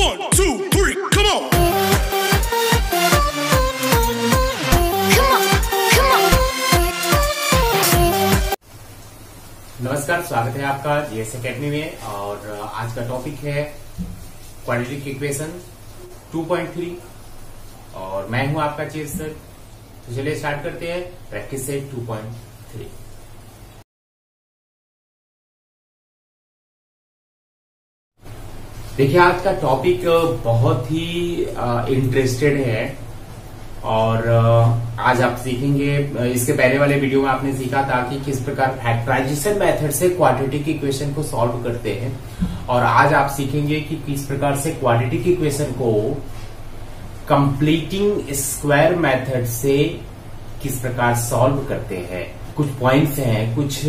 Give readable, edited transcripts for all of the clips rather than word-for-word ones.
1, 2, 3, come on! नमस्कार, स्वागत है आपका जीएस एकेडमी में। और आज का टॉपिक है क्वाड्रेटिक इक्वेशन 2.3 और मैं हूं आपका चीफ सर। तो चलिए स्टार्ट करते हैं प्रैक्टिस सेट 2.3। देखिए, आज का टॉपिक बहुत ही इंटरेस्टेड है और आज आप सीखेंगे। इसके पहले वाले वीडियो में आपने सीखा था कि किस प्रकार फैक्टराइजेशन मेथड से क्वाड्रेटिक इक्वेशन को सॉल्व करते हैं, और आज आप सीखेंगे कि किस प्रकार से क्वाड्रेटिक इक्वेशन को कंप्लीटिंग स्क्वायर मेथड से किस प्रकार सॉल्व करते हैं। कुछ पॉइंट्स हैं, कुछ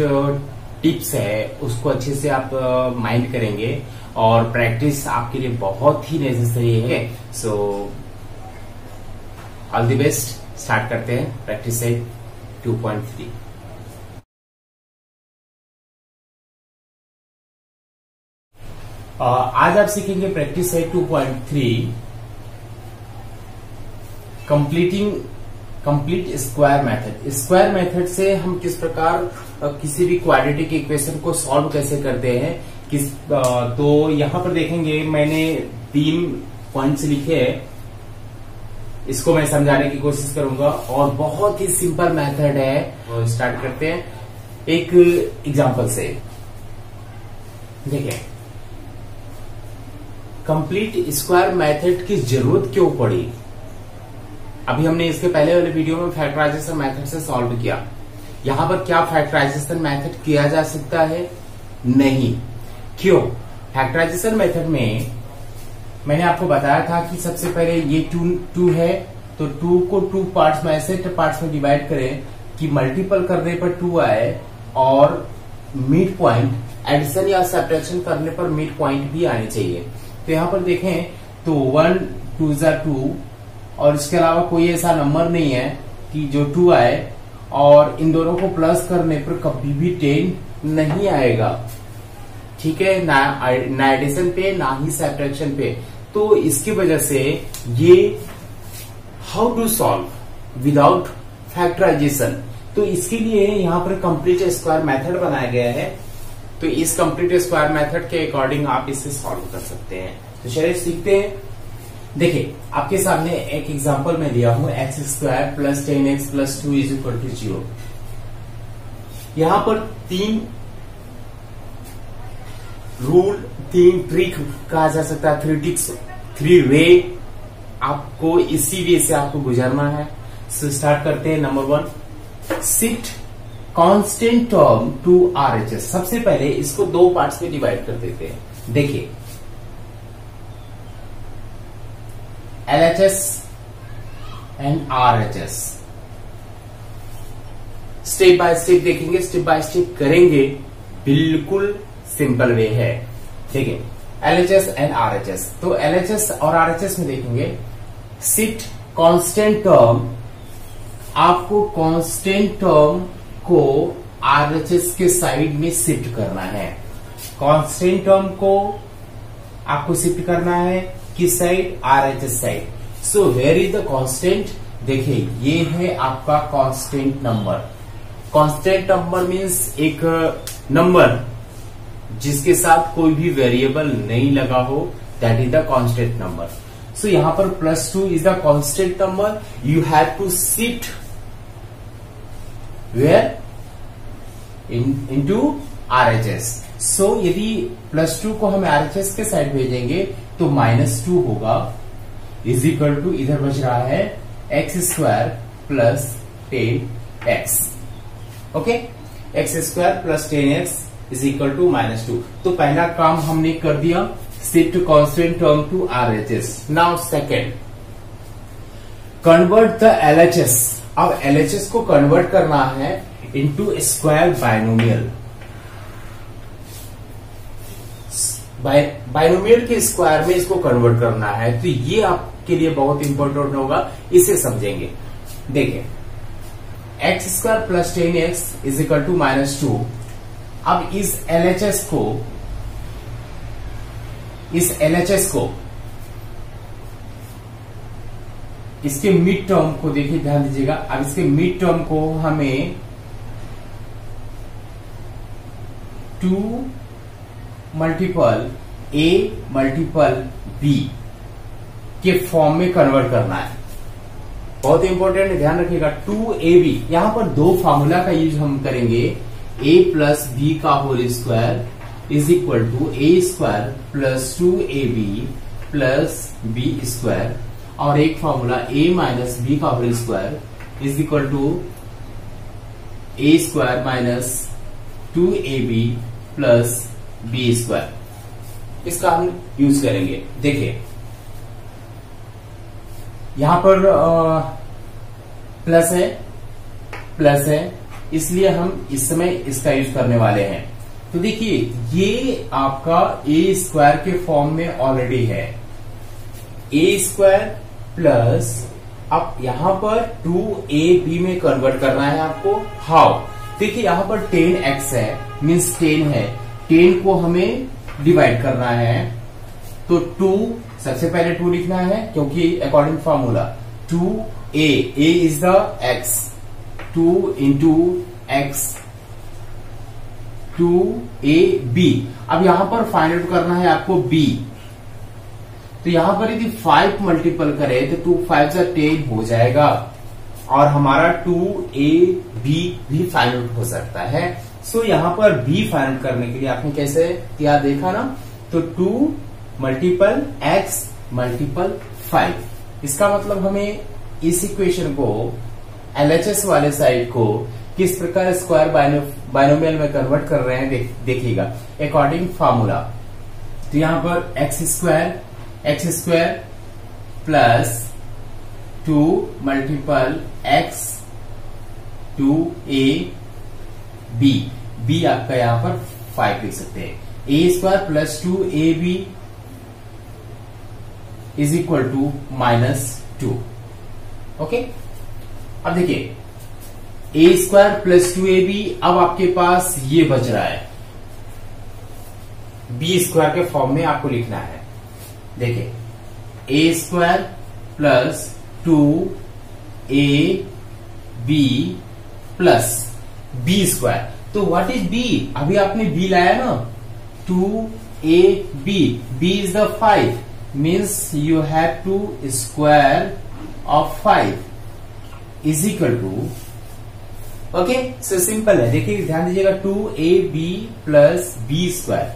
टिप्स है, उसको अच्छे से आप माइंड करेंगे और प्रैक्टिस आपके लिए बहुत ही नेसेसरी है। So all the best. Start करते हैं प्रैक्टिस सेट 2.3। आज आप सीखेंगे practice set 2.3 complete square method. Square method से हम किस प्रकार किसी भी क्वाड्रेटिक इक्वेशन को सॉल्व कैसे करते हैं। तो यहां पर देखेंगे मैंने 3 पॉइंट्स लिखे हैं, इसको मैं समझाने की कोशिश करूंगा और बहुत ही सिंपल मेथड है। तो स्टार्ट करते हैं एक एग्जांपल से। देखिए, कंप्लीट स्क्वायर मेथड की जरूरत क्यों पड़ी। अभी हमने इसके पहले वाले वीडियो में फैक्टराइजेशन मेथड से सॉल्व किया। यहां पर क्या फैक्टराइजेशन मेथड किया जा सकता है? नहीं। क्यों? फैक्टराइजेशन मेथड में मैंने आपको बताया था कि सबसे पहले ये 2 है, तो 2 को 2 पार्ट्स में ऐसे पार्ट्स में डिवाइड करें कि मल्टीपल करने पर 2 आए और मिड पॉइंट एडिशन या सब्ट्रैक्शन करने पर मिड पॉइंट भी आने चाहिए। तो यहां पर देखें तो 1 2 2 और इसके अलावा कोई ऐसा नंबर नहीं है कि जो 2 आए, और इन दोनों को प्लस करने पर कभी भी 10 नहीं आएगा। ठीक है, ना एडिशन पे ना ही सब्ट्रैक्शन पे। तो इसकी वजह से ये how to solve without factorization, तो इसके लिए यहां पर कंप्लीट स्क्वायर मेथड बनाया गया है। तो इस कंप्लीट स्क्वायर मेथड के अकॉर्डिंग आप इसे सॉल्व कर सकते हैं। तो चलिए सीखते हैं। देखिए, आपके सामने एक एग्जांपल में दिया हूं x² + 10x + 2 = 0। यहां पर 3 रूल, 3 ट्रिक कहा जा सकता है, 3 ट्रिक्स, 3 वे। आपको इसी वे से आपको गुजरना है। सो स्टार्ट करते हैं। Number 1, shift constant term to RHS। सबसे पहले इसको 2 पार्ट्स में डिवाइड कर देते हैं। देखिए, LHS and RHS step by step देखेंगे, स्टेप बाय स्टेप करेंगे। बिल्कुल सिंपल वे है। ठीक है, LHS एंड RHS। तो LHS और RHS में देखेंगे शिफ्ट कांस्टेंट टर्म, आपको कांस्टेंट टर्म को RHS के साइड में शिफ्ट करना है। कांस्टेंट टर्म को आपको शिफ्ट करना है किस side? RHS side. So where is the constant? देखिए, ये है आपका constant number. Constant number means एक नंबर जिसके साथ कोई भी वेरिएबल नहीं लगा हो, that is the constant number. So यहां पर +2 is the constant number. You have to shift where into RHS। So यदि +2 को हम RHS के साइड भेजेंगे तो -2 होगा, = इधर बच रहा है x² + 10x। Okay, x² + 10x = -2। तो पहला काम हमने कर दिया, shift constant term to RHS। Now second, convert the LHS। अब LHS को कन्वर्ट करना है इनटू स्क्वायर बाइनोमियल। बाइनोमियल के स्क्वायर में इसको कन्वर्ट करना है, तो ये आपके लिए बहुत इंपॉर्टेंट होगा, इसे समझेंगे। देखिए, x² + 10x = -2। अब इस LHS को इसके मिड टर्म को देखिए, ध्यान दीजिएगा। अब इसके मिड टर्म को हमें 2 मल्टीपल a मल्टीपल b के फॉर्म में कन्वर्ट करना है। बहुत इंपॉर्टेंट है, ध्यान रखिएगा। 2ab, यहां पर दो फार्मूला का यूज हम करेंगे। a प्लस बी का whole square is equal to a square plus 2ab plus b square, और एक फॉर्मूला a माइनस बी का whole square is equal to a square minus 2ab plus b square. इसका हम use करेंगे। देखिए यहां पर प्लस है, इसलिए हम इस समय इसका यूज करने वाले हैं। तो देखिए ये आपका ए स्क्वायर के फॉर्म में ऑलरेडी है, ए स्क्वायर प्लस, अब यहां पर 2ab में कन्वर्ट करना है आपको। हाउ? देखिए यहां पर 10x है, मीन्स 10 है, 10 को हमें डिवाइड करना है। तो 2, सबसे पहले 2 लिखना है, क्योंकि according formula 2a, a is the x, 2 into x, 2ab। अब यहां पर फाइंड आउट करना है आपको b। तो यहां पर यदि 5 मल्टीपल करें तो 2 5 जा 10 हो जाएगा, और हमारा 2ab भी फाइंड आउट हो सकता है। सो यहां पर b फाइंड आउट करने के लिए आपने कैसे किया देखा ना, तो 2 मल्टीपल x मल्टीपल 5। इसका मतलब हमें इस इक्वेशन को LHS वाले साइड को किस प्रकार स्क्वायर बाइनोमियल में कन्वर्ट कर रहे हैं देखिएगा, अकॉर्डिंग फार्मूला। तो यहां पर x square plus 2 multiple x 2ab, b आपका यहां पर 5 लिख सकते हैं। a square plus 2ab is equal to -2। Okay, अब देखिए a स्क्वायर प्लस 2ab, अब आपके पास ये बच रहा है, b स्क्वायर के फॉर्म में आपको लिखना है। देखिए a square plus 2ab plus b square. तो व्हाट इज b? अभी आपने b लाया ना, 2ab, b is the 5, means you have to square of 5 is equal to, okay, so simple है। देखिए ध्यान दीजिएगा, 2ab प्लस बी स्क्वायर,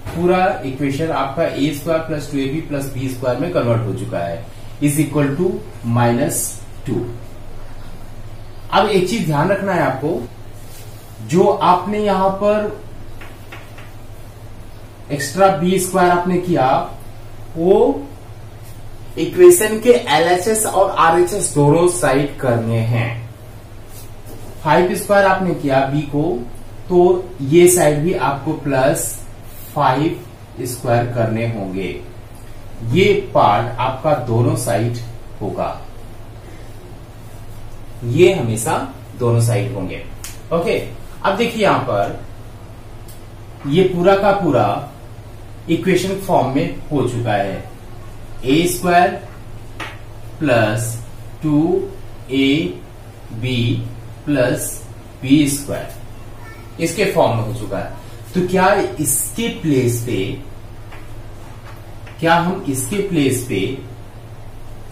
पूरा इक्वेशन आपका a square plus 2ab plus b square में कन्वर्ट हो चुका है, इज इक्वल टू -2। अब एक चीज ध्यान रखना है आपको, जो आपने यहां पर एक्स्ट्रा बी स्क्वायर आपने किया, वो इक्वेशन के LHS और RHS दोनों साइड करने हैं। 5 स्क्वायर आपने किया b को, तो ये साइड भी आपको प्लस 5 स्क्वायर करने होंगे। ये पार्ट आपका दोनों साइड होगा, ये हमेशा दोनों साइड होंगे। ओके, अब देखिए यहां पर ये पूरा का पूरा इक्वेशन फॉर्म में हो चुका है। a square plus 2ab plus b square इसके फॉर्म में हो चुका है। तो क्या इसके प्लेस पे, क्या हम इसके प्लेस पे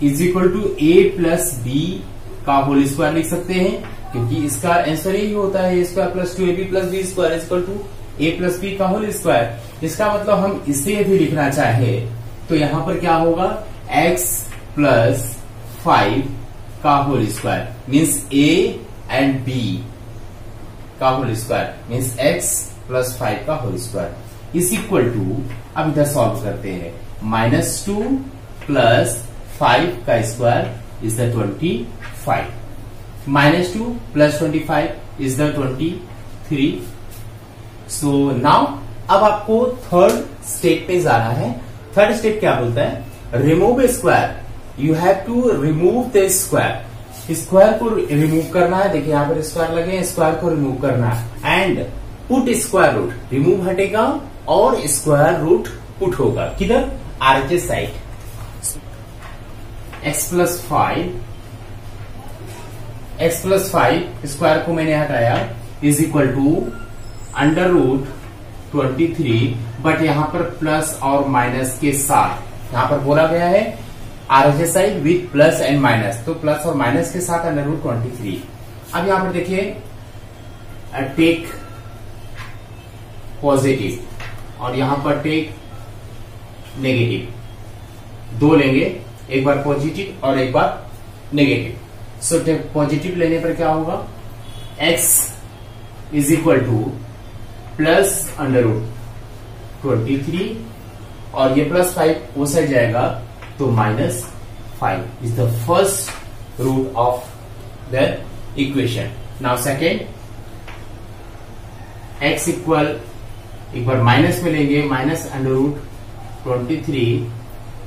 is equal to a plus b का होल स्क्वायर लिख सकते हैं? क्योंकि इसका आंसर यही होता है, a square plus 2ab plus b square is equal to a plus b का होल स्क्वायर। इसका मतलब हम इसे भी लिखना चाहे तो यहां पर क्या होगा, x प्लस 5 का whole square means a and b का whole square means x plus 5 का whole square is equal to, अब इधर सॉल्व करते हैं, -2 प्लस 5 का square is the 25, -2 plus 25 is the 23। So now अब आपको थर्ड स्टेप पे जाना है। थर्ड स्टेप क्या बोलता है, remove a square, you have to remove the square. Square को रिमूव करना है, देखिए यहां पर स्क्वायर लगे, स्क्वायर को रिमूव करना है and put square root, remove हटेगा और स्क्वायर रूट पुट होगा किधर, RHS side. x plus 5 square को मैंने हटाया is equal to under root 23, but यहां पर प्लस और माइनस के साथ यहां पर बोला गया है RHS side with plus and minus, तो प्लस और माइनस के साथ अंडर रूट 23। अब यहां पर देखिए टेक पॉजिटिव और यहां पर टेक नेगेटिव, दो लेंगे, एक बार पॉजिटिव और एक बार नेगेटिव। सो पॉजिटिव लेने पर क्या होगा, x is equal to plus under root 23 और ये प्लस 5 वो साइड जाएगा तो minus 5 is the first root of the equation. Now second, x equal एक बार माइनस में लेंगे, माइनस अंडर रूट 23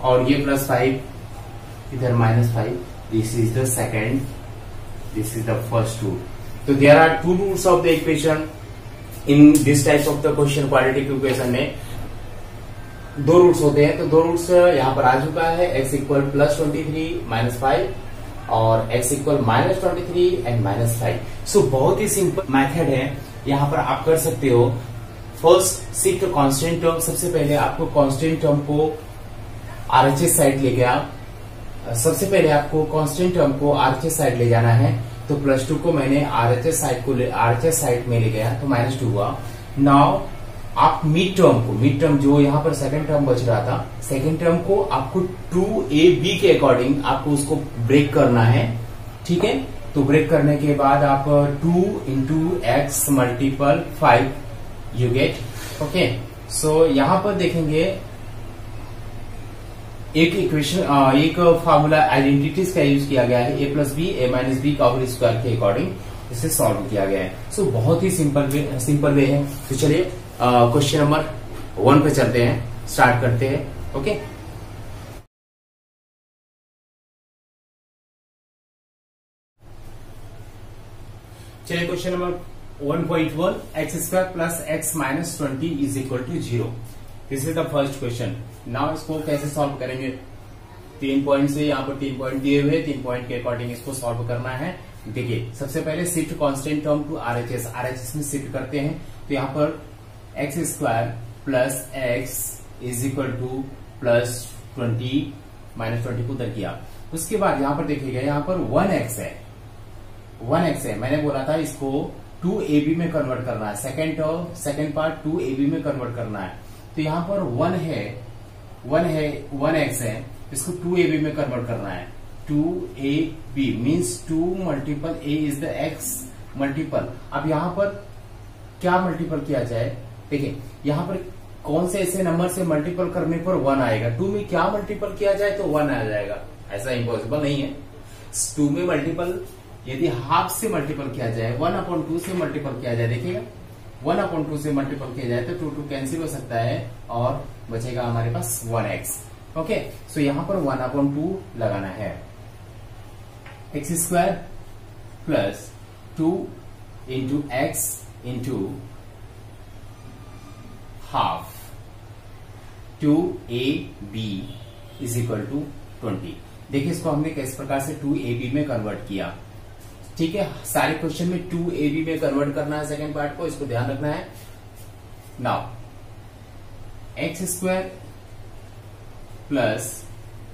और ये प्लस 5 इधर minus 5, this is the second, this is the first root. तो there are two roots of the equation in this types of the question. Quadratic equation में दो रूट्स होते हैं, तो दो रूट्स यहां पर आ चुका है, x इक्वल प्लस 23 माइनस 5 और x equal minus 23 and minus 5। सो बहुत ही सिंपल मेथड है, यहां पर आप कर सकते हो। फर्स्ट शिफ्ट कांस्टेंट टर्म, सबसे पहले आपको कांस्टेंट टर्म को RHS साइड ले गया, सबसे पहले आपको कांस्टेंट टर्म को RHS साइड ले जाना है, तो प्लस 2 को मैंने RHS साइड में ले गया तो माइनस 2 हुआ। नाउ आप मिड टर्म जो यहाँ पर सेकंड टर्म बच रहा था, सेकंड टर्म को आपको 2ab के अकॉर्डिंग आपको उसको ब्रेक करना है, ठीक है। तो ब्रेक करने के बाद आप 2 into x multiple 5 you get, okay. So यहां पर देखेंगे एक इक्वेशन, एक फार्मूला आइडेंटिटीज का यूज किया गया है, a plus b a minus b का होल स्क्वायर के अकॉर्डिंग इसे सॉल्व किया गया है। सो बहुत ही सिंपल वे है। तो चलिए क्वेश्चन नंबर 1 पे चलते हैं, स्टार्ट करते हैं, ओके। चलिए question number 1.1, x square plus x minus 20 is equal to 0। This is the first question. Now इसको कैसे सॉल्व करेंगे, 3 पॉइंट से, यहाँ पर 3 पॉइंट दिए हुए, 3 पॉइंट के अकॉर्डिंग इसको सॉल्व करना है। देखिए सबसे पहले shift constant term to RHS में शिफ्ट करते हैं, तो यहाँ पर x square plus x is equal to plus 20 minus 20 को उधर किया। उसके बाद यहाँ पर देखिएगा, यहाँ पर 1x है, 1x है, मैंने बोला था इसको 2ab में कन्वर्ट करना है, सेकेंड पार्ट 2ab में कन्वर्ट करना है। तो यहाँ पर 1x है, इसको 2ab में कन्वर्ट करना है। 2ab means 2 multiple a is the x multiple. अब यहाँ पर क्या मल्टीपल किया जाए, देखिए यहाँ पर कौन से ऐसे नंबर से मल्टीपल करने पर 1 आएगा, 2 में क्या मल्टीपल किया जाए तो 1 आ जाएगा, ऐसा इम्पॉसिबल नहीं है। 2 में मल्टीपल यदि हाफ से मल्टीपल किया जाए, 1/2 से मल्टीपल किया जाए, देखिएगा 1/2 से मल्टीपल किया जाए तो 2 कैंसिल हो सकता है और बचेगा हमारे पास 1x, ओके। सो यहां पर 1/2 लगाना है, x square plus 2 into x into half 2ab is equal to 20। देखिए इसको हमने किस प्रकार से 2ab में कन्वर्ट किया, ठीक है। सारे क्वेश्चन में 2ab में कन्वर्ट करना है सेकेंड पार्ट को, इसको ध्यान रखना है। Now x square plus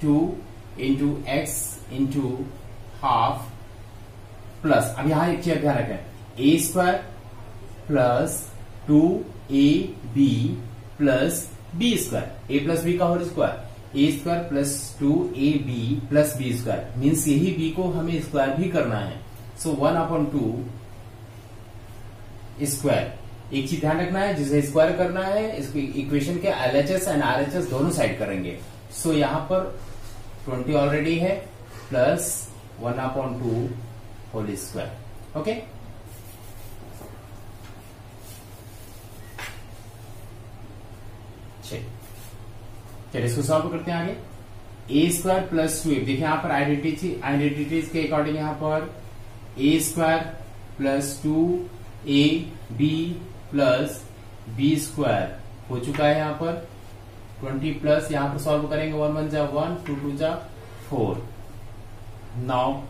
2 into x into half plus, अब यहां एक चीज ध्यान रखें, a square plus 2ab plus b square, a plus b का whole square, a square plus 2ab plus b square, means यही बी को हमें स्क्वायर भी करना है। सो 1/2 स्क्वायर, एक चीज ध्यान रखना है, जिसे स्क्वायर करना है इसको इक्वेशन के LHS एंड RHS दोनों साइड करेंगे। सो यहां पर 20 ऑलरेडी है प्लस 1/2 होल स्क्वायर, ओके। चलिए इसको सॉल्व करते हैं आगे। ए स्क्वायर प्लस 2ab, देखिए यहां पर आइडेंटिटीज के अकॉर्डिंग यहां पर a square plus 2ab plus b square हो चुका है, यहाँ पर 20 प्लस, यहाँ पर सॉल्व करेंगे 1 1 जा 1, 2 2 जा 4, नाउ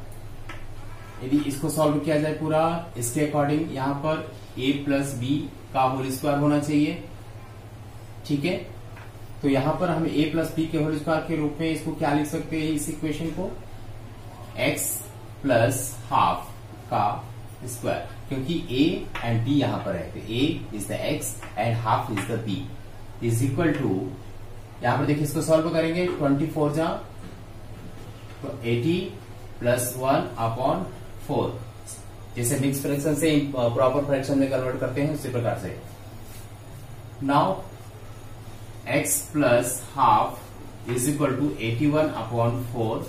यदि इसको सॉल्व किया जाए पूरा, इसके अकॉर्डिंग यहां पर a प्लस बी का होल स्क्वायर होना चाहिए, ठीक है। तो यहां पर हम a प्लस बी के होल स्क्वायर के रूप में इसको क्या लिख सकते हैं, इस इक्वेशन को x प्लस हाफ का स्क्वायर, क्योंकि a एंड b यहां पर है, तो a is the x and half is the b is equal to, यहां पर देखिए इसको सॉल्व करेंगे 24 जा तो 80 प्लस 1 अपॉन 4, जैसे मिक्स फ्रैक्शन से प्रॉपर फ्रैक्शन में कन्वर्ट करते हैं उसी प्रकार से। Now x plus half is equal to 81 upon 4।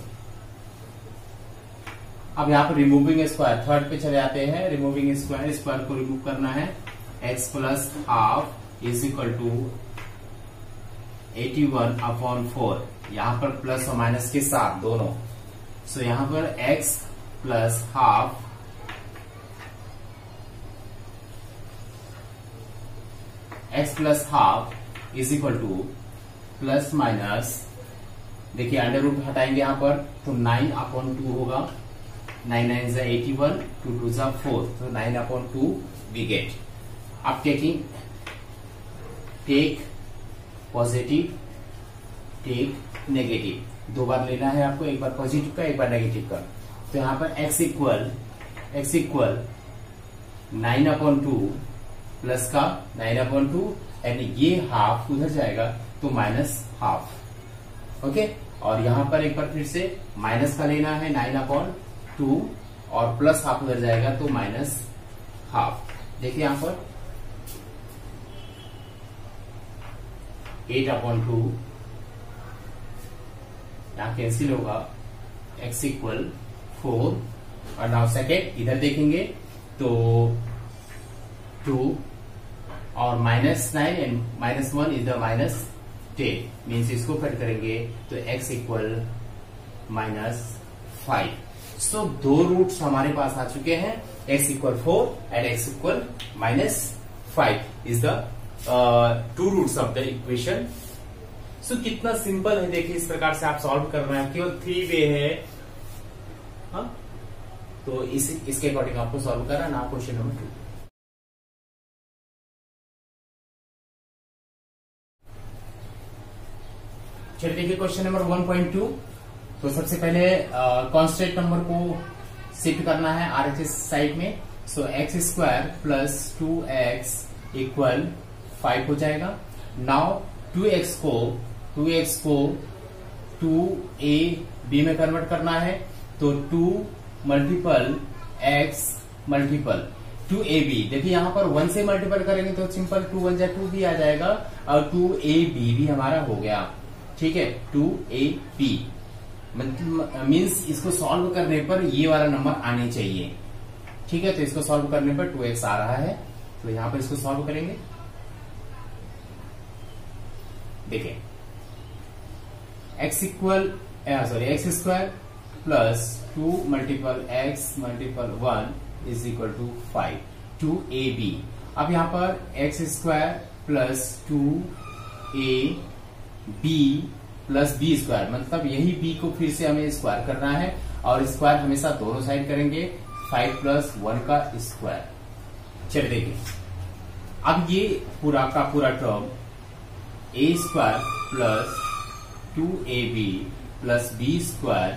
अब यहाँ पर रिमूविंग स्क्वायर, थर्ड पे चले जाते हैं, रिमूविंग स्क्वायर, स्क्वायर को रिमूव करना है। x plus half is equal to 81 upon 4, यहां पर प्लस और माइनस के साथ दोनों, सो यहां पर x plus half is equal to plus minus, देखिए अंडर रूट हटाएंगे यहां पर तो 9 अपॉन 2 होगा, 9 9 is 81, 2 2 is 4, तो 9 upon 2 we get. अब टेक पॉजिटिव, टेक नेगेटिव, दो बार लेना है आपको, एक बार पॉजिटिव का एक बार नेगेटिव का। तो यहाँ पर x इक्वल 9 अपॉन 2 प्लस का 9 अपॉन 2 एंड ये हाफ उधर जाएगा तो माइनस हाफ, ओके। और यहाँ पर एक बार फिर से माइनस का लेना है 9 अपॉन 2 और प्लस हाफ उधर जाएगा तो माइनस हाफ। देखिए यहां पर 8 अपॉन 2 यहां कैंसिल होगा, x इक्वल 4 और नाउ सेकेंड इधर देखेंगे तो 2 और minus 9 and minus 1 is the minus 10, means इसको कट करेंगे तो x इक्वल माइनस 5। सो दो रूट्स हमारे पास आ चुके हैं, x equal 4 and x equal minus 5 is the two roots of the equation. So कितना सिंपल है, देखिए इस प्रकार से आप सॉल्व कर रहे हैं, केवल 3 वे है, हाँ? तो इसके अकॉर्डिंग आपको सॉल्व करना ना। क्वेश्चन नंबर 2, चलिए देखिए क्वेश्चन नंबर 1.2। तो सबसे पहले कांस्टेंट नंबर को शिफ्ट करना है RHS साइड में, so x square plus 2x equal 5 हो जाएगा। नाउ 2x को 2ab में कन्वर्ट करना है, तो 2 मल्टीपल x मल्टीपल 2ab, देखिए यहां पर 1 से मल्टीपल करेंगे तो सिंपल 2 1 जा 2 भी आ जाएगा और 2ab भी हमारा हो गया, ठीक है। 2ab मीन्स इसको सॉल्व करने पर ये वाला नंबर आने चाहिए, ठीक है। तो इसको सॉल्व करने पर 2x आ रहा है, तो यहां पर इसको सॉल्व करेंगे। देखिए x square plus 2 multiple x multiple 1 is equal to 5, 2ab। अब यहां पर x square plus 2ab plus b square, मतलब यही b को फिर से हमें स्क्वायर करना है और स्क्वायर हमेशा दोनों साइड करेंगे, 5 प्लस 1 का स्क्वायर। चलिए देखिए अब ये पूरा का पूरा term a square plus 2ab plus b square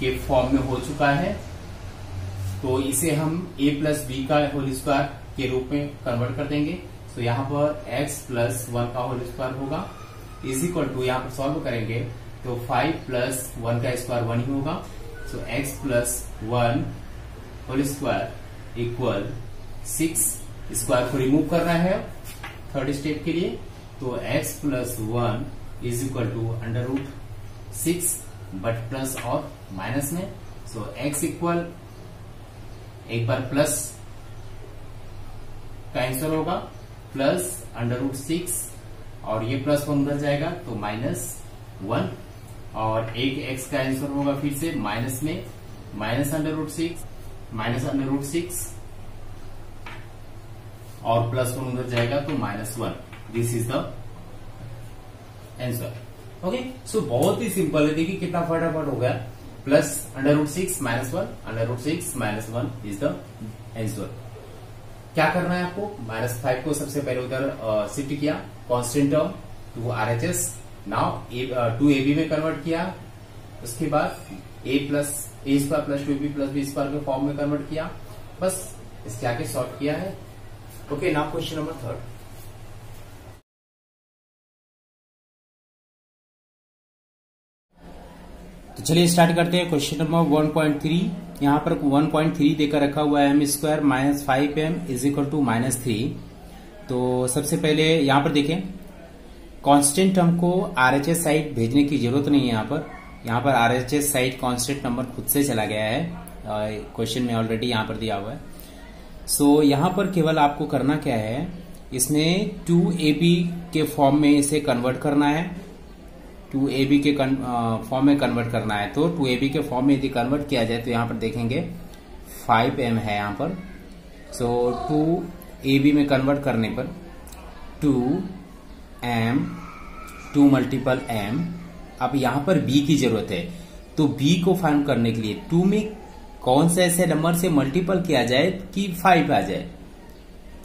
के फॉर्म में हो चुका है, तो इसे हम a प्लस बी का होल स्क्वायर के रूप में कन्वर्ट कर देंगे। तो यहाँ पर x प्लस 1 का होल स्क्वायर होगा इज इक्वल टू, यहाँ पर सॉल्व करेंगे तो 5 प्लस 1 का स्क्वायर 1 ही होगा, so x plus 1 whole square equal 6। Square को रिमूव करना है थर्ड स्टेप के लिए, तो x plus 1 is equal to under root 6 but plus और माइनस में, सो x इक्वल एक बार प्लस का आंसर होगा प्लस अंडर रूट 6 और ये प्लस 1 उधर जाएगा तो माइनस 1 और एक x का आंसर होगा फिर से माइनस में, माइनस अंडर रूट 6 और प्लस 1 उधर जाएगा तो minus 1। This is the answer, okay. So बहुत ही सिंपल है, देखिए कितना फटाफट हो गया। Plus √6 minus 1, √6 minus 1 is the answer. क्या करना है आपको, -5 को सबसे पहले उधर शिफ्ट किया, constant term to RHS, now 2ab में कन्वर्ट किया, उसके बाद a square plus 2b plus b square के फॉर्म में कन्वर्ट किया, बस इसके आगे सॉल्व किया है। Okay, now question number 3। तो चलिए स्टार्ट करते हैं क्वेश्चन नंबर 1.3। यहाँ पर 1.3 देकर रखा हुआ है m² minus 5m is equal to -3। तो सबसे पहले यहाँ पर देखें, कांस्टेंट टर्म को RHS साइड भेजने की जरूरत नहीं है। यहाँ पर RHS साइड कांस्टेंट नंबर खुद से चला गया है, क्वेश्चन में ऑलरेडी यहाँ पर दिया हुआ है। सो यहाँ पर केवल आपको करना क्या है, इसमें 2ab के फॉर्म में इसे कन्वर्ट करना है, 2ab के फॉर्म में कन्वर्ट करना है। तो 2ab के फॉर्म में यदि कन्वर्ट किया जाए तो यहाँ पर देखेंगे 5m है यहाँ पर। सो 2ab में कन्वर्ट करने पर 2m 2 मल्टीपल m। अब यहाँ पर b की जरूरत है, तो b को फाइंड करने के लिए 2 में कौन से ऐसे नंबर से मल्टीपल किया जाए कि 5 आ जाए,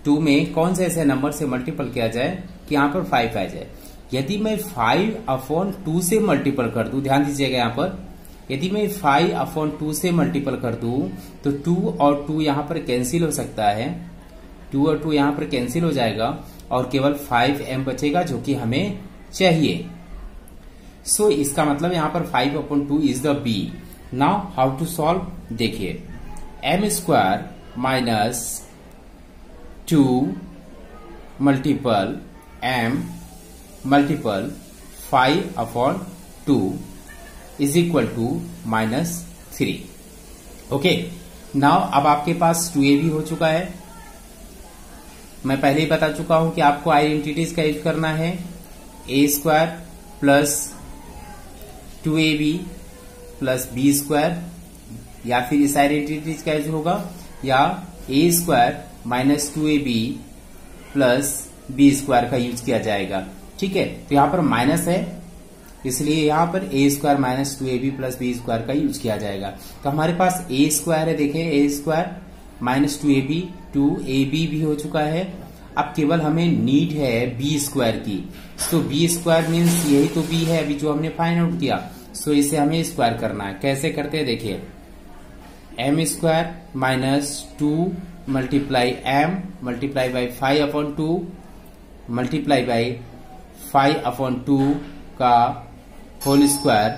2 में कौन से ऐसे नंबर से मल्टीपल किया जाए कि यहाँ पर 5 आ जाए। यदि मैं 5/2 से मल्टीपल कर दूं, ध्यान दीजिएगा यहाँ पर, यदि मैं 5/2 से मल्टीपल कर दूं तो 2 और 2 यहाँ पर कैंसिल हो सकता है, 2 और 2 यहाँ पर कैंसिल हो जाएगा और केवल 5m बचेगा जो कि हमें चाहिए। सो इसका मतलब यहाँ पर 5/2 is the b। Now how to solve, देखिए m² minus 2 multiple m multiple 5/2 is equal to -3। Okay, now अब आपके पास 2ab हो चुका है। मैं पहले ही बता चुका हूं कि आपको आइडेंटिटीज का यूज करना है, a² plus 2ab plus b², या फिर इस आइडेंटिटीज का यूज होगा, या a² minus 2ab plus b² का यूज किया जाएगा। ठीक है, तो यहाँ पर माइनस है इसलिए यहाँ पर a² minus 2ab plus b² का यूज किया जाएगा। तो हमारे पास a² है, देखें a² माइनस 2ab भी हो चुका है। अब केवल हमें नीड है b² की, तो b² मीन्स यही तो b है अभी जो हमने फाइंड आउट किया। सो इसे हमें स्क्वायर करना है। कैसे करते हैं देखिए, m² minus 2 multiply m multiply by 5/2 multiply by 5/2 का होल स्क्वायर।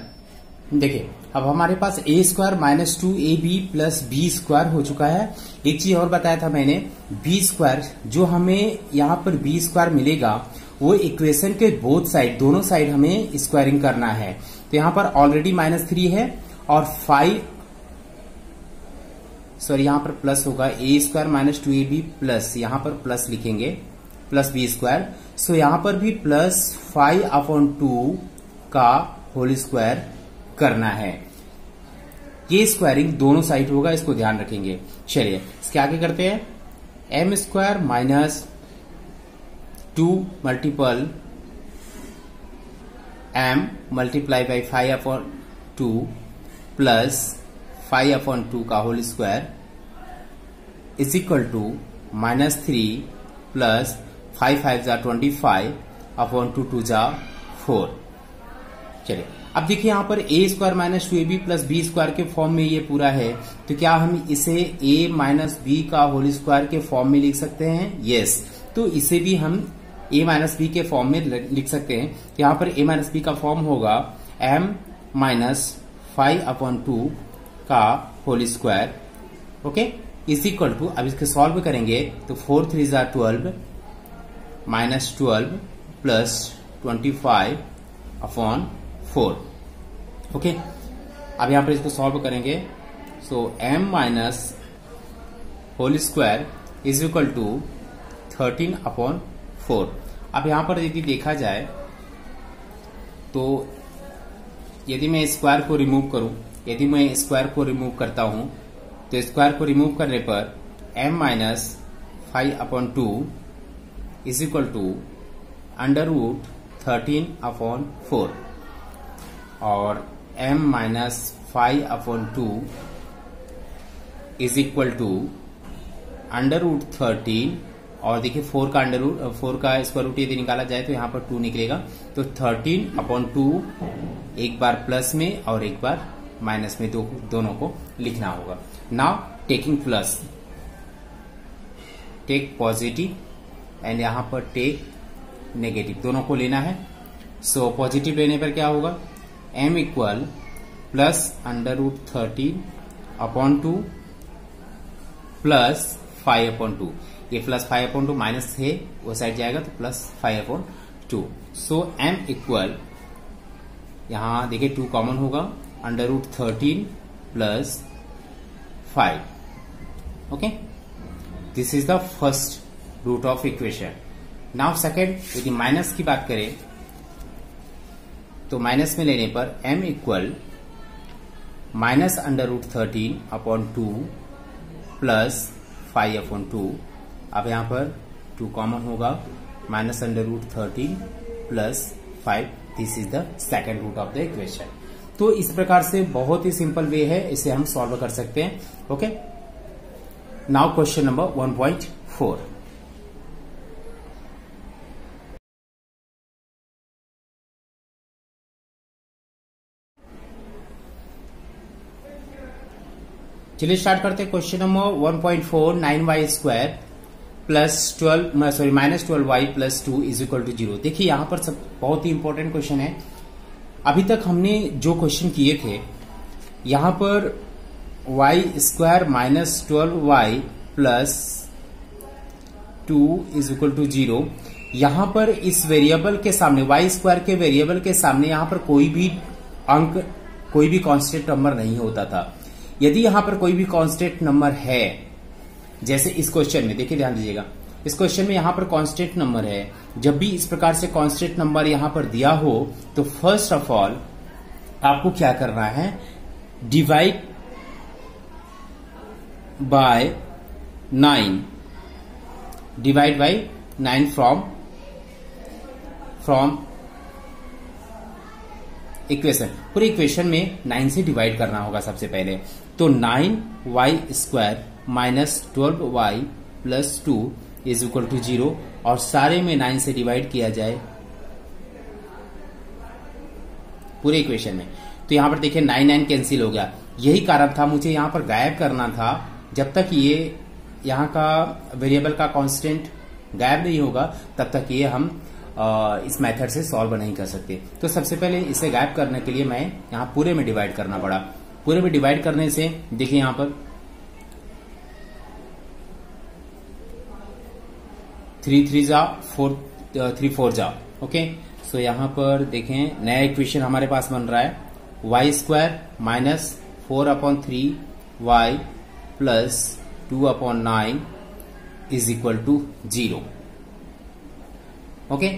देखिए अब हमारे पास a² minus 2ab plus b² हो चुका है। एक चीज और बताया था मैंने, b² जो हमें यहाँ पर b² मिलेगा वो इक्वेशन के बोथ साइड, दोनों साइड हमें स्क्वायरिंग करना है। तो यहाँ पर ऑलरेडी -3 है और यहाँ पर प्लस होगा, a² माइनस 2ab प्लस, यहाँ पर प्लस लिखेंगे, प्लस b²। सो यहाँ पर भी प्लस 5/2 का होल स्क्वायर करना है। ये स्क्वायरिंग दोनों साइड होगा, इसको ध्यान रखेंगे। चलिए इसके आगे करते हैं, m² minus 2 multiple m multiply by 5/2 plus 5/2 का whole square is equal to -3 plus 5×5 = 25/2 2 4। चलिए अब देखिए यहाँ पर a² minus 2ab plus b² के फॉर्म में ये पूरा है, तो क्या हम इसे a माइनस b का होल स्क्वायर के फॉर्म में लिख सकते हैं? यस, तो इसे भी हम a माइनस b के फॉर्म में लिख सकते हैं। यहाँ पर a माइनस b का फॉर्म होगा m माइनस 5/2 का whole square, okay, is equal to, अब इसके सॉल्व करेंगे तो 4 3 = 12 माइनस 12 प्लस 25/4। ओके, अब यहां पर इसको सॉल्व करेंगे, so m minus whole square is equal to 13/4। अब यहां पर यदि देखा जाए तो यदि मैं स्क्वायर को रिमूव करूं, यदि मैं स्क्वायर को रिमूव करता हूं तो स्क्वायर को रिमूव करने पर m minus 5/2 is equal to √13/4, और m minus 5/2 is equal to √13 और देखिए 4 का स्क्वायर रूट यदि निकाला जाए तो यहाँ पर 2 निकलेगा, तो 13/2 एक बार प्लस में और एक बार माइनस में दोनों को लिखना होगा। Now taking plus, take positive and यहां पर टेक नेगेटिव, दोनों को लेना है। सो पॉजिटिव लेने पर क्या होगा, m इक्वल प्लस √13/2 प्लस 5/2, ये प्लस 5/2 माइनस है वो साइड जाएगा तो प्लस 5/2। सो m इक्वल, यहां देखिए 2 कॉमन होगा, √13 plus 5। Okay, this is the first root of equation. Now second, यदि माइनस की बात करें तो माइनस में लेने पर m इक्वल माइनस √13/2 प्लस 5/2। अब यहां पर 2 कॉमन होगा, minus √13 plus 5, this is the second root of the equation. तो इस प्रकार से बहुत ही सिंपल वे है, इसे हम सॉल्व कर सकते हैं। Okay, now question number 1.4। चलिए स्टार्ट करते हैं question number 1.4। 9y square plus 12 minus 12y plus 2 is equal to 0। देखिए यहां पर सब बहुत ही इंपॉर्टेंट क्वेश्चन है। अभी तक हमने जो क्वेश्चन किए थे, यहां पर y square minus 12y plus 2 is equal to 0, यहां पर इस वेरिएबल के सामने, y स्क्वायर के वेरिएबल के सामने यहां पर कोई भी अंक, कोई भी कांस्टेंट नंबर नहीं होता था। यदि यहां पर कोई भी कांस्टेंट नंबर है, जैसे इस क्वेश्चन में देखिए, ध्यान दीजिएगा, इस क्वेश्चन में यहां पर कांस्टेंट नंबर है, जब भी इस प्रकार से कांस्टेंट नंबर यहां पर दिया हो तो फर्स्ट ऑफ ऑल आपको क्या करना है, divide by 9, divide by 9 from equation, पूरे इक्वेशन में 9 से डिवाइड करना होगा सबसे पहले। तो 9y square minus 12y plus 2 is equal to 0, और सारे में 9 से डिवाइड किया जाए पूरे इक्वेशन में, तो यहां पर देखिए 9 कैंसिल हो गया। यही कारण था, मुझे यहां पर गायब करना था। जब तक ये यहां का वेरिएबल का कांस्टेंट गायब नहीं होगा तब तक ये हम इस मेथड से सॉल्व नहीं कर सकते। तो सबसे पहले इसे गायब करने के लिए मैं यहां पूरे में डिवाइड करना पड़ा। पूरे में डिवाइड करने से देखिए यहां पर 3 3 जा 4 3 4 जा। ओके, सो यहां पर देखें नया इक्वेशन हमारे पास बन रहा है, y square minus 4/3y plus 2/9 is equal to 0। Okay,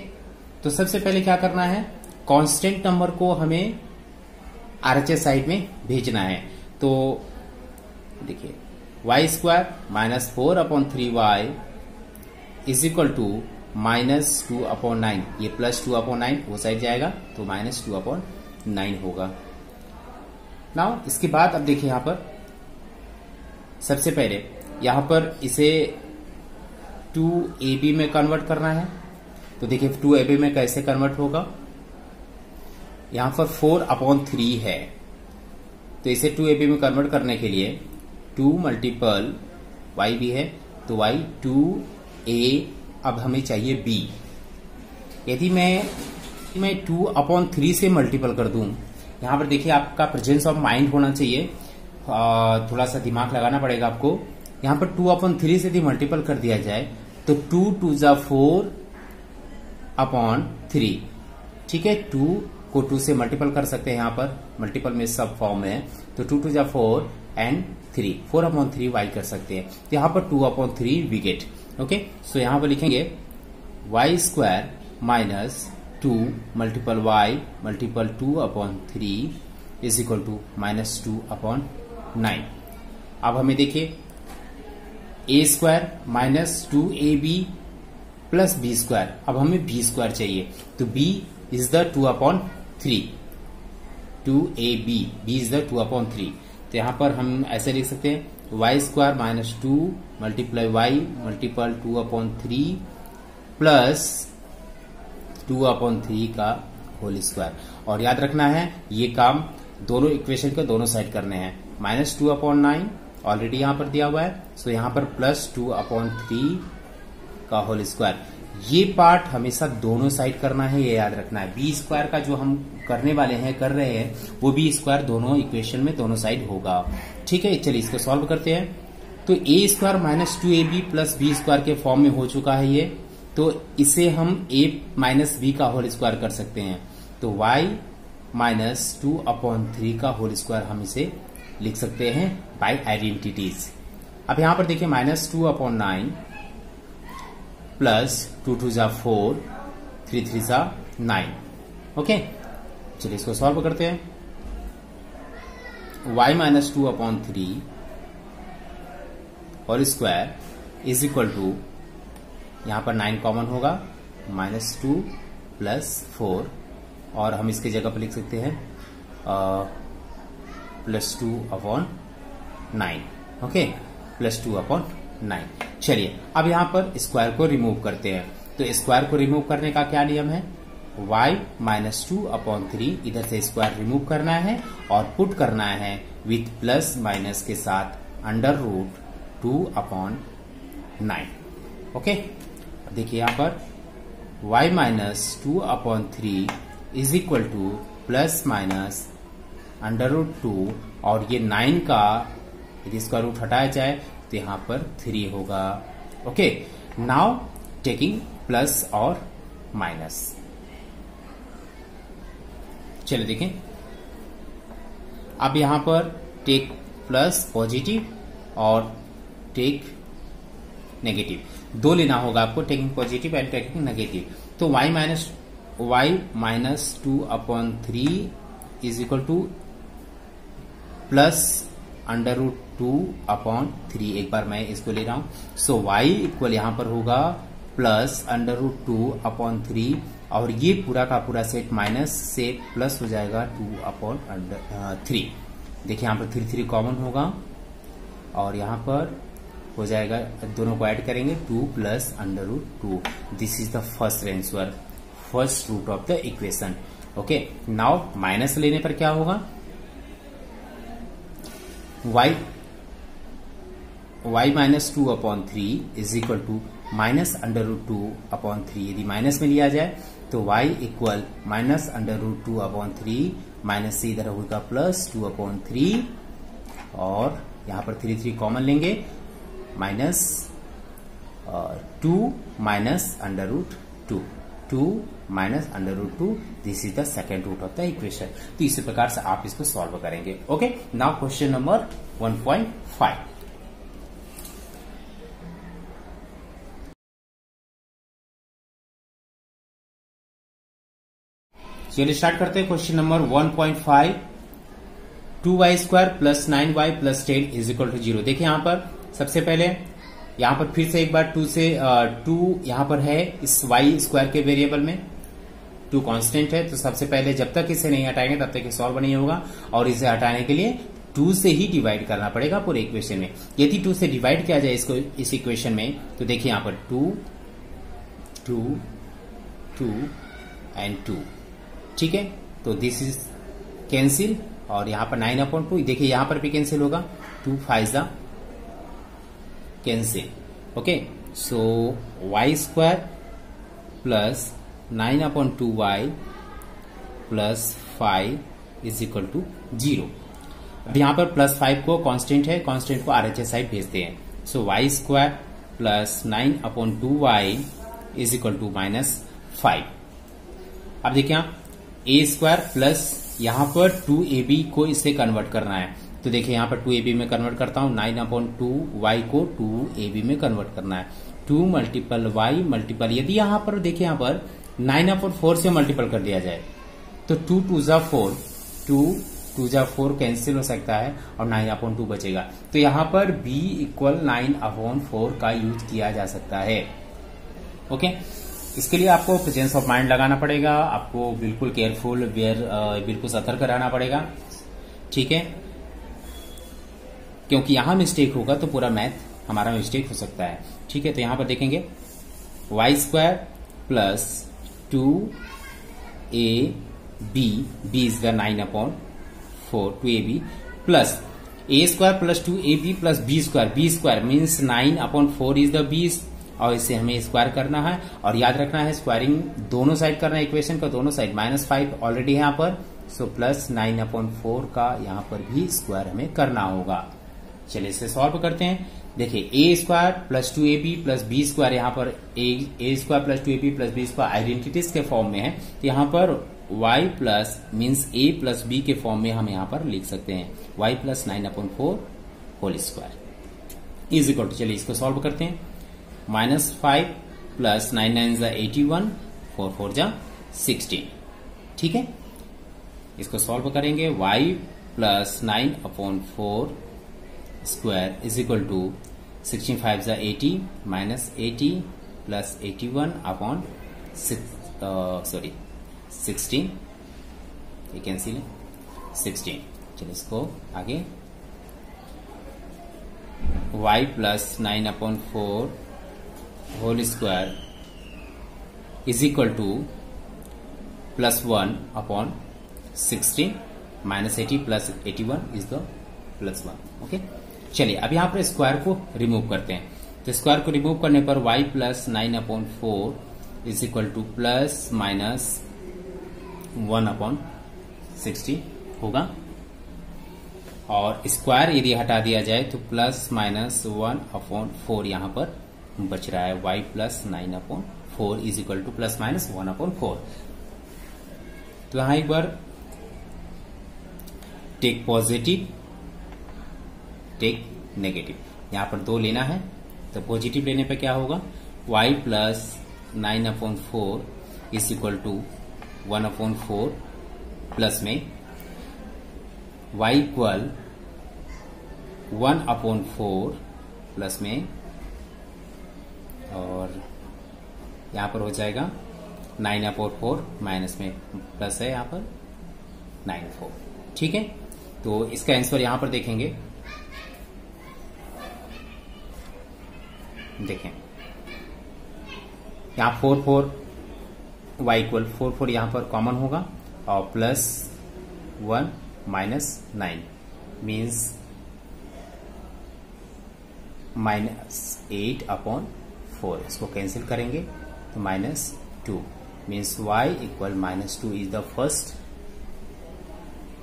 तो सबसे पहले क्या करना है, कांस्टेंट नंबर को हमें आरएचएस साइड में भेजना है। तो देखिए y square minus 4/3y is equal to minus 2/9, ये प्लस 2/9 वो साइड जाएगा तो माइनस 2/9 होगा। नाउ इसके बाद अब देखिए यहां पर सबसे पहले यहां पर इसे 2ab में कन्वर्ट करना है। तो देखिए 2ab में कैसे कन्वर्ट होगा, यहां पर 4/3 है, तो इसे 2ab में कन्वर्ट करने के लिए 2 मल्टीपल y भी है तो y 2a, अब हमें चाहिए b। यदि मैं 2/3 से मल्टीपल कर दूं, यहां पर देखिए आपका प्रेजेंस ऑफ माइंड होना चाहिए, थोड़ा सा दिमाग लगाना पड़ेगा आपको। यहां पर 2/3 से यदि मल्टीपल कर दिया जाए तो 2 2 जा 4/3, ठीक है। 2 को 2 से मल्टीपल कर सकते हैं, यहां पर मल्टीपल में सब फॉर्म है, तो 2 2 जा 4 एंड 3 4/3 y कर सकते हैं। तो यहां पर 2/3 वी गेट। ओके, सो यहां पर लिखेंगे y square minus 2 multiple y multiple 2/3 is equal to minus 2/9। अब हमें देखिए a square minus 2ab plus b square, अब हमें b स्क्वायर चाहिए, तो b is the 2/3। 2ab, b is the 2/3। तो यहां पर हम ऐसे लिख सकते हैं y square minus 2 multiply y multiple 2/3 plus 2/3 का होल स्क्वायर। और याद रखना है ये काम दोनों इक्वेशन के दोनों साइड करने हैं। माइनस 2/9 ऑलरेडी यहां पर दिया हुआ है, सो यहां पर प्लस 2/3 का होल स्क्वायर। ये पार्ट हमेशा दोनों साइड करना है, ये याद रखना है। बी स्क्वायर का जो हम करने वाले हैं, कर रहे हैं, वो बी स्क्वायर दोनों इक्वेशन में दोनों साइड होगा। ठीक है, चलिए इसको सॉल्व करते हैं। तो a square minus 2ab plus b square के फॉर्म में हो चुका है ये, तो इसे हम a माइनस बी का होल स्क्वायर कर सकते हैं। तो y माइनस 2/3 का होल स्क्वायर हम इसे लिख सकते हैं बाय आइडेंटिटीज। अब यहां पर देखिए माइनस 2/9 प्लस 2 2 जा 4, 3 3 जा 9। ओके, चलिए इसको सॉल्व करते हैं। y minus 2/3 whole square is equal to, यहां पर 9 कॉमन होगा, माइनस 2 प्लस 4, और हम इसके जगह पर लिख सकते हैं प्लस 2/9। Okay, plus 2/9। चलिए अब यहां पर स्क्वायर को रिमूव करते हैं। तो स्क्वायर को रिमूव करने का क्या नियम है, y माइनस 2/3, इधर से स्क्वायर रिमूव करना है और पुट करना है विथ प्लस माइनस के साथ अंडर रूट 2/9। ओके, देखिए यहां पर y minus 2/3 is equal to plus minus under root 2, और ये 9 का यदि इसका रूट हटाया जाए तो यहां पर 3 होगा। ओके, नाउ टेकिंग प्लस और माइनस। चलिए देखें, अब यहां पर टेक प्लस पॉजिटिव और टेक नेगेटिव, दो लेना होगा आपको, taking positive and taking negative. तो y minus 2/3 is equal to plus under root 2/3। एक बार मैं इसको ले रहा हूं, सो y इक्वल यहां पर होगा प्लस अंडर रूट 2/3, और ये पूरा का पूरा सेट माइनस से प्लस हो जाएगा 2/3। देखिए यहां पर 3 3 कॉमन होगा, और यहां पर हो जाएगा, दोनों को ऐड करेंगे 2 plus under root 2। This is the first answer, first root of the equation. Okay, now minus लेने पर क्या होगा, y minus 2/3 is equal to minus under root 2/3। यदि माइनस में लिया जाए तो y equal minus under root 2/3, minus से इधर होगा प्लस 2/3, और यहां पर 3 3 कॉमन लेंगे, minus 2 minus under root 2, 2 minus under root 2। This is the second root of the equation. तो इसी प्रकार से आप इसको सॉल्व करेंगे। Okay, now question number 1.5। चलिए स्टार्ट करते हैं question number 1.5। 2y square plus 9y plus 10 is equal to 0। देखिए यहां पर सबसे पहले यहां पर फिर से एक बार 2 से 2 यहां पर है इस y स्क्वायर के वेरिएबल में, 2 कांस्टेंट है, तो सबसे पहले जब तक इसे नहीं हटाएंगे तब तक ये सॉल्व नहीं होगा, और इसे हटाने के लिए 2 से ही डिवाइड करना पड़ेगा पूरे इक्वेशन में। यदि 2 से डिवाइड किया जाए इसको इस इक्वेशन में, तो देखिए यहां पर 2 2 2 एंड 2। ठीक है, तो दिस इज कैंसिल, और यहां पर 9/2, देखिए यहां पर भी कैंसिल होगा, 2 5 जा cancel. Okay, so y square plus 9/2y plus 5 is equal to 0। अब यहां पर प्लस 5 को कांस्टेंट है, कांस्टेंट को RHS साइड भेजते हैं। So y square plus 9/2y is equal to minus 5। अब देखिए a स्क्वायर प्लस यहां पर 2ab को इससे कन्वर्ट करना है, तो देखिए यहां पर 2ab में कन्वर्ट करता हूं, 9/2y को 2ab में कन्वर्ट करना है। 2 मल्टीपल y मल्टीपल, यदि यहां पर देखिए यहां पर 9/4 से मल्टीपल कर दिया जाए तो 2 2 जा 4, 2 2 जा 4 कैंसिल हो सकता है, और 9/2 बचेगा। तो यहां पर b इक्वल 9/4 का यूज किया जा सकता है। ओके, इसके लिए आपको प्रेजेंस ऑफ माइंड लगाना पड़ेगा, आपको बिल्कुल केयरफुल बिल्कुल सतर्क रहना पड़ेगा, ठीक है, क्योंकि यहां मिस्टेक होगा तो पूरा मैथ हमारा मिस्टेक हो सकता है, ठीक है। तो यहां पर देखेंगे y square plus 2ab, b is the 9/4 2ab plus a square plus 2ab plus b square means 9/4 is the b, और इसे हमें स्क्वायर करना है। और याद रखना है स्क्वायरिंग दोनों साइड करना है, इक्वेशन का दोनों साइड -5 ऑलरेडी है यहाँ पर, सो प्लस 9/4 का यहाँ पर भी स्क्वायर हमें करना होगा। चलिए इसे सॉल्व करते हैं। देखिए a square plus 2ab plus b square, यहाँ पर a square plus 2ab plus b square identities के फॉर्म में है, तो यहाँ पर y plus means a plus b के फॉर्म में हम यहाँ पर लिख सकते हैं y plus 9/4 whole square is equal to, चलिए इसको सॉल्व करते हैं, -5 प्लस 9 9 जा 81 4 4 जा 16, ठीक है। इसको सॉल्व करेंगे y plus 9/4 square is equal to 16 5 जा 80 माइनस 80 प्लस 81 अपॉन 16, ये कैंसिल है 16। चलिए इसको आगे y plus 9/4 whole square is equal to plus 1 upon 16 minus 80 plus 81 is the plus 1, okay. चलिए अब यहां पर स्क्वायर को रिमूव करते हैं, तो स्क्वायर को रिमूव करने पर y plus 9/4 is equal to plus minus 1/60 होगा, और स्क्वायर यदि हटा दिया जाए तो प्लस माइनस 1/4 यहां पर बच रहा है, y plus 9/4 is equal to plus minus 1/4। तो यहां एक बार टेक पॉजिटिव टेक नेगेटिव, यहां पर 2 लेना है, तो पॉजिटिव लेने पे क्या होगा, y plus 9/4 is equal to 1/4 plus में y इक्वल 1/4 प्लस में, और यहां पर हो जाएगा 9/4 माइनस में प्लस है यहां पर 9/4, ठीक है। तो इसका आंसर यहां पर देखेंगे, देखें यहां 4 y इक्वल 4 यहां पर कॉमन होगा, और प्लस 1 माइनस 9 मीन्स -8/4, इसको कैंसिल करेंगे तो -2 means y equal -2 is the first,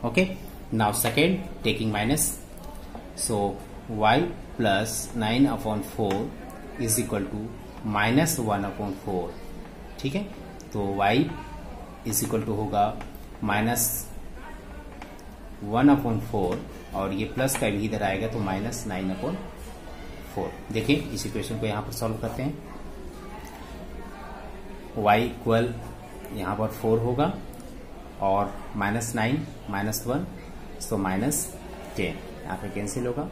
okay. Now second taking minus, so y plus 9/4 is equal to -1/4, ठीक है। तो y इज इक्वल टू होगा -1/4, और ये प्लस का भी इधर आएगा तो -9/4। देखिए इस इक्वेशन को यहां पर सॉल्व करते हैं, y इक्वल यहां पर 4 होगा, और -9 -1 सो -10, यहां पर कैंसिल होगा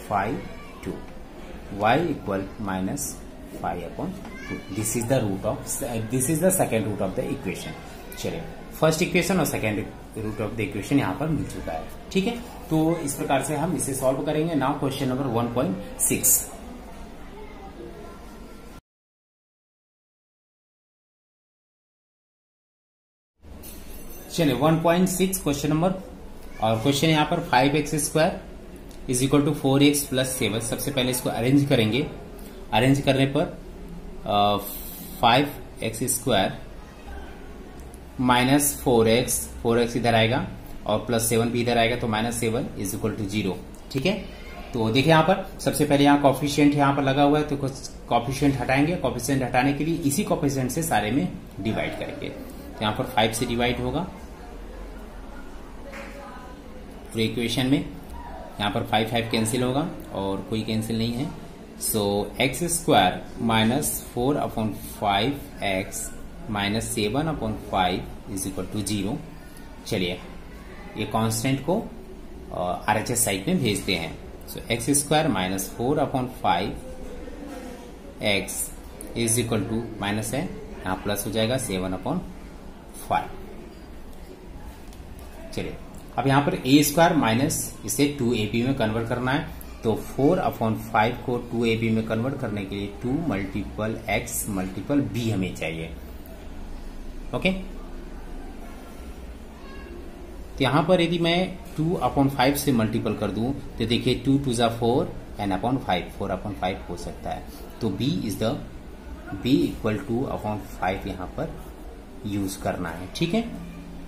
5 2, y equal -5/2। This is the second root of the equation. चलिए फर्स्ट इक्वेशन और second root of the equation यहां पर मिल चुका है, ठीक है। तो इस प्रकार से हम इसे सॉल्व करेंगे। Now question number 1.6। चलिए 1.6 क्वेश्चन नंबर, और क्वेश्चन यहां पर 5x² is equal to 4x plus 7। सबसे पहले इसको अरेंज करेंगे, अरेंज करने पर 5x² माइनस 4x इधर आएगा, और प्लस 7 भी इधर आएगा, तो -7 इज इक्वल टू 0, ठीक है। तो देखिए यहां पर सबसे पहले यहाँ कॉफिशिएंट यहां पर लगा हुआ है, तो कुछ कॉफिशिएंट हटाएंगे, कॉफिशिएंट हटाने के लिए इसी कॉफिशिएंट से सारे में डिवाइड करेंगे, तो यहां पर 5 से डिवाइड होगा पूरे इक्वेशन में, यहां पर 5 कैंसिल होगा और कोई कैंसिल नहीं है, so x² minus 4/5x minus 7/5 is equal to 0। चलिए ये कांस्टेंट को RHS साइड में भेजते हैं, so x² minus 4/5x is equal to minus है, यहाँ प्लस हो जाएगा 7/5। चलिए अब यहाँ पर ए स्क्वायर माइनस इसे 2ab में कन्वर्ट करना है, तो 4/5 को 2ab में कन्वर्ट करने के लिए 2 मल्टीपल x मल्टीपल b हमें चाहिए। ओके, तो यहां पर यदि मैं 2/5 से मल्टीपल कर दूं तो देखिए 2 2 जा 4 एंड अपॉन 5 4/5 हो सकता है, तो b इक्वल टू 2/5 यहां पर यूज करना है। ठीक है,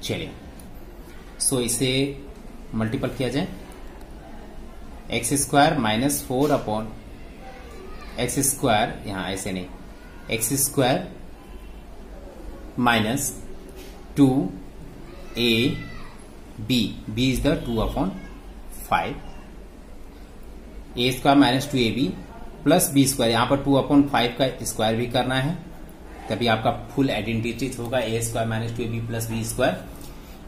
चलिए सो इसे मल्टीपल किया जाए, x square minus 4 x square, यहां ऐसे नहीं, x square minus 2ab, b is the 2/5, a square minus 2ab plus b square, यहां पर 2/5 का स्क्वायर भी करना है, तभी आपका फुल आइडेंटिटी होगा। a square minus 2ab plus b square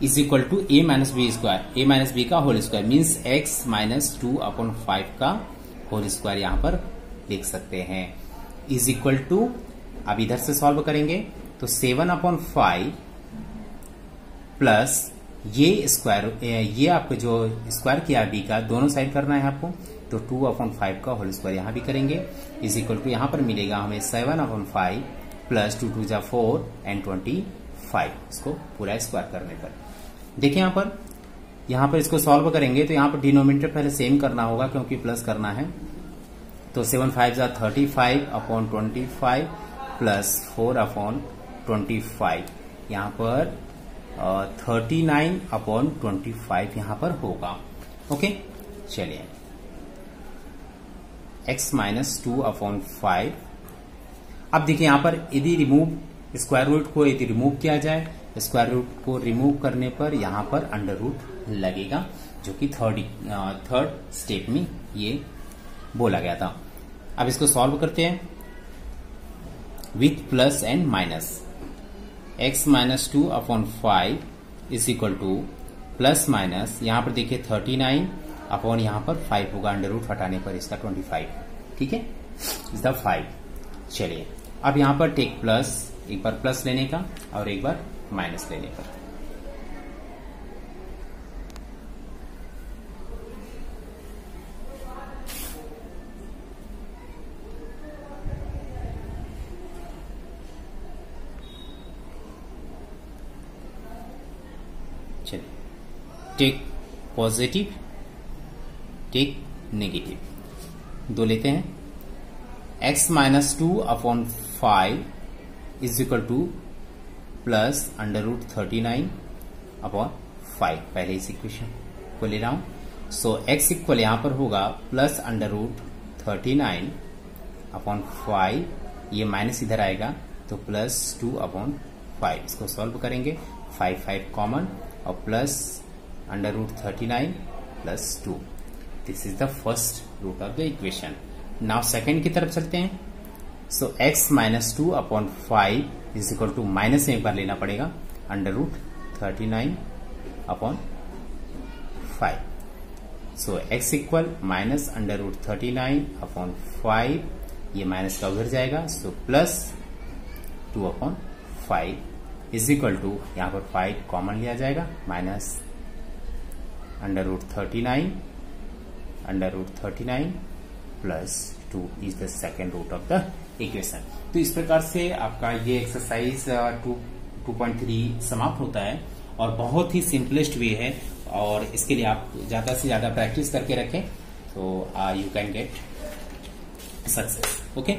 is equal to a minus b square, a minus b का whole square means x minus 2/5 का होल स्क्वायर यहां पर लिख सकते हैं, इज इक्वल टू, अब इधर से सॉल्व करेंगे तो 7/5 प्लस ये स्क्वायर, ये आपको जो स्क्वायर किया b का दोनों साइड करना है आपको, तो 2/5 का होल स्क्वायर यहां भी करेंगे, इज इक्वल टू यहां पर मिलेगा हमें 7/5 प्लस 2 2 जा 4 एंड 25, इसको पूरा स्क्वायर करने पर। देखिए यहां पर इसको सॉल्व करेंगे तो यहां पर डिनोमिनेटर पहले सेम करना होगा क्योंकि प्लस करना है, तो 7 5 जा 35/25 प्लस 4/25, यहां पर 39/25 यहां पर होगा। ओके, चलिए x माइनस 2/5, अब देखिए यहां पर यदि स्क्वायर रूट को यदि रिमूव किया जाए, स्क्वायर रूट को रिमूव करने पर यहां पर अंडर रूट लगेगा, जो कि थर्ड स्टेप में ये बोला गया था। अब इसको सॉल्व करते हैं with plus and minus, x minus 2/5 is equal to plus minus, यहां पर देखिए 39 अपॉन यहां पर 5 होगा, अंडर रूट हटाने पर इसका 25, ठीक है, इज द 5। चलिए अब यहां पर टेक प्लस, एक बार प्लस लेने का और एक बार माइनस लेने का, चलिए टेक पॉजिटिव टेक नेगेटिव, दो लेते हैं, x minus 2/5 is equal to plus under root 39/5, पहले इस इक्वेशन को ले रहा हूं, सो x इक्वल यहां पर होगा प्लस अंडर रूट 39/5, ये माइनस इधर आएगा तो प्लस 2/5, इसको सॉल्व करेंगे 5 कॉमन और plus under root 39 plus 2, this is the first root of the equation. Now second की तरफ चलते हैं, so x minus 2/5 is equal to, minus में एक बार लेना पड़ेगा, under root 39/5, so x equal minus under root 39/5, ये माइनस का उधर जाएगा, so plus 2/5 is equal to, यहां पर 5 कॉमन लिया जाएगा, minus under root 39 plus 2 is the second root of the equation. तो इस प्रकार से आपका ये एक्सरसाइज 2.3 समाप्त होता है और बहुत ही सिंपलेस्ट वे है, और इसके लिए आप ज्यादा से ज्यादा प्रैक्टिस करके रखें तो you can get success. Okay.